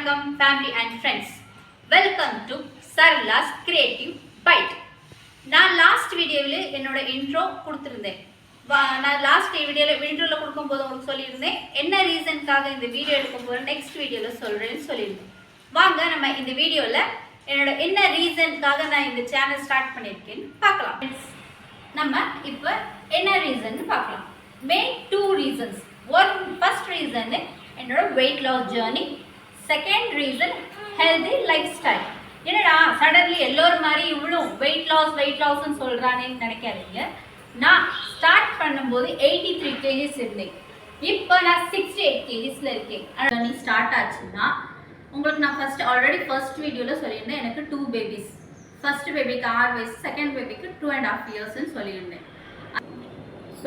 வணக்கம் family and friends. Welcome to Sarala's Creative Bite. நான் last வீடியோவில் என்னோட இன்ட்ரோ கொடுத்துருந்தேன். நான் லாஸ்ட் வீடியோவில் கொடுக்கும்போது உங்களுக்கு சொல்லியிருந்தேன் என்ன ரீசனுக்காக இந்த வீடியோ எடுக்க போகிறேன் நெக்ஸ்ட் வீடியோவில் சொல்கிறேன்னு சொல்லியிருந்தேன். வாங்க நம்ம இந்த வீடியோவில் என்னோட என்ன ரீசனுக்காக நான் இந்த சேனல் ஸ்டார்ட் பண்ணியிருக்கேன்னு பார்க்கலாம். நம்ம இப்போ என்ன ரீசன் பார்க்கலாம். Main 2 reasons. ஃபர்ஸ்ட் ரீசன் என்னோட weight loss journey, second reason healthy life style. என்னடா சடன்லி எல்லோரும் மாதிரி இவ்வளோ வெயிட் லாஸ்ன்னு சொல்கிறானேன்னு நினைக்காதீங்க. நான் ஸ்டார்ட் பண்ணும்போது 83 kgs இருந்தேன். இப்போ நான் 68 kgsல இருக்கேன். ஜேர்னி ஸ்டார்ட் ஆச்சுன்னா உங்களுக்கு நான் ஃபர்ஸ்ட் வீடியோவில் சொல்லியிருந்தேன் எனக்கு 2 பேபிஸ். ஃபர்ஸ்ட் பேபிக்கு 6 வயசு, செகண்ட் பேபிக்கு 2.5 இயர்ஸ்ன்னு சொல்லியிருந்தேன்.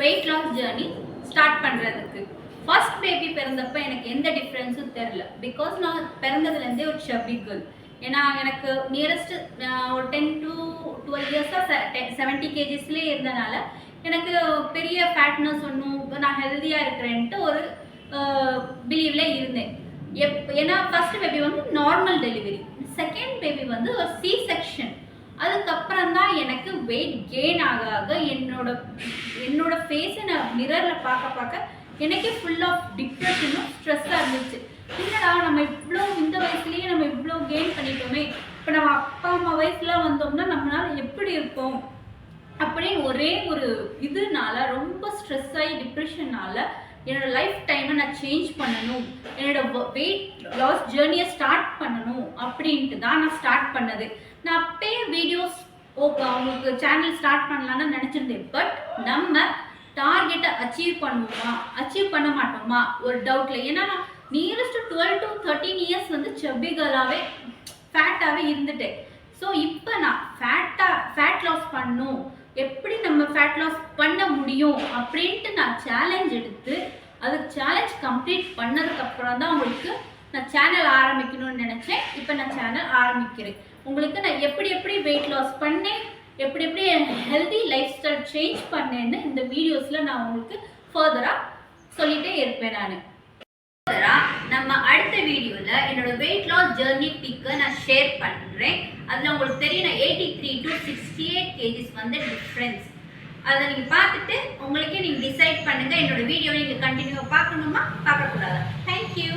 வெயிட் லாஸ் ஜேர்னி ஸ்டார்ட் பண்ணுறதுக்கு ஃபர்ஸ்ட் பேபி பிறந்தப்போ எனக்கு எந்த டிஃப்ரென்ஸும் தெரில. பிகாஸ் நான் பிறந்ததுலேருந்தே ஒரு ஷப்பி கேர்ள். ஏன்னா எனக்கு நியரஸ்ட் ஒரு 10 to 12 இயர்ஸாக 70 kgsலேயே இருந்தனால எனக்கு பெரிய ஃபேட்னஸ் ஒன்றும் நான் ஹெல்த்தியாக இருக்கிறேன்ட்டு ஒரு பிலீவில் இருந்தேன். ஏன்னா ஃபர்ஸ்ட் பேபி வந்து நார்மல் டெலிவரி, செகண்ட் பேபி வந்து ஒரு சி செக்ஷன். அதுக்கப்புறம் தான் எனக்கு வெயிட் கெயின் ஆக என்னோட ஃபேஸை நான் மிரரில் பார்க்க எனக்கே ஃபுல் ஆஃப் டிப்ரெஷனும் ஸ்ட்ரெஸ்ஸாக இருந்துச்சு. என்னடா நம்ம இந்த வயசுலேயே நம்ம இவ்வளோ கெயின் பண்ணிட்டோமே, இப்போ நம்ம அப்பா அம்மா வயசுலாம் வந்தோம்னா நம்மளால எப்படி இருப்போம் அப்படின்னு ஒரே ஒரு இதனால ரொம்ப ஸ்ட்ரெஸ் ஆகி டிப்ரெஷனால் என்னோடய லைஃப் டைமை நான் சேஞ்ச் பண்ணணும், என்னோடய வெயிட் லாஸ் ஜேர்னியை ஸ்டார்ட் பண்ணணும் அப்படின்ட்டு தான் நான் ஸ்டார்ட் பண்ணது. நான் அப்பயே வீடியோஸ் உங்களுக்கு சேனல் ஸ்டார்ட் பண்ணலான்னு நினச்சிருந்தேன். பட் நம்ம டார்கெட்டை அச்சீவ் பண்ண மாட்டோமா ஒரு டவுட்டில். ஏன்னா நான் நியரஸ்ட் 12 to 13 இயர்ஸ் வந்து செப்பி கேர்ளாகவே ஃபேட்டாகவே இருந்துட்டேன். ஸோ இப்போ நான் ஃபேட் லாஸ் பண்ணணும், எப்படி நம்ம ஃபேட் லாஸ் பண்ண முடியும் அப்படின்ட்டு நான் சேலஞ்ச் எடுத்து அதுக்கு சேலஞ்ச் கம்ப்ளீட் பண்ணதுக்கப்புறம் தான் உங்களுக்கு நான் சேனல் ஆரம்பிக்கணும்னு நினச்சேன். இப்போ நான் சேனல் ஆரம்பிக்கிறேன். உங்களுக்கு நான் எப்படி வெயிட் லாஸ் பண்ணேன், எப்படி ஹெல்தி லைஃப் ஸ்டைல் சேஞ்ச் பண்ணேன்னு இந்த வீடியோஸில் நான் உங்களுக்கு ஃபர்தராக சொல்லிகிட்டே இருப்பேன். நம்ம அடுத்த வீடியோவில் என்னோட வெயிட் லாஸ் ஜேர்னி பிக்கை நான் ஷேர் பண்ணுறேன். அதில் உங்களுக்கு தெரியும் நான் 83 to 68 kgs வந்து டிஃப்ரென்ஸ். அதை நீங்கள் பார்த்துட்டு உங்களுக்கே நீங்கள் டிசைட் பண்ணுங்கள் என்னோட வீடியோவை நீங்கள் கண்டினியூவாக பார்க்கணுமா பார்க்கக்கூடாதா. தேங்க்யூ.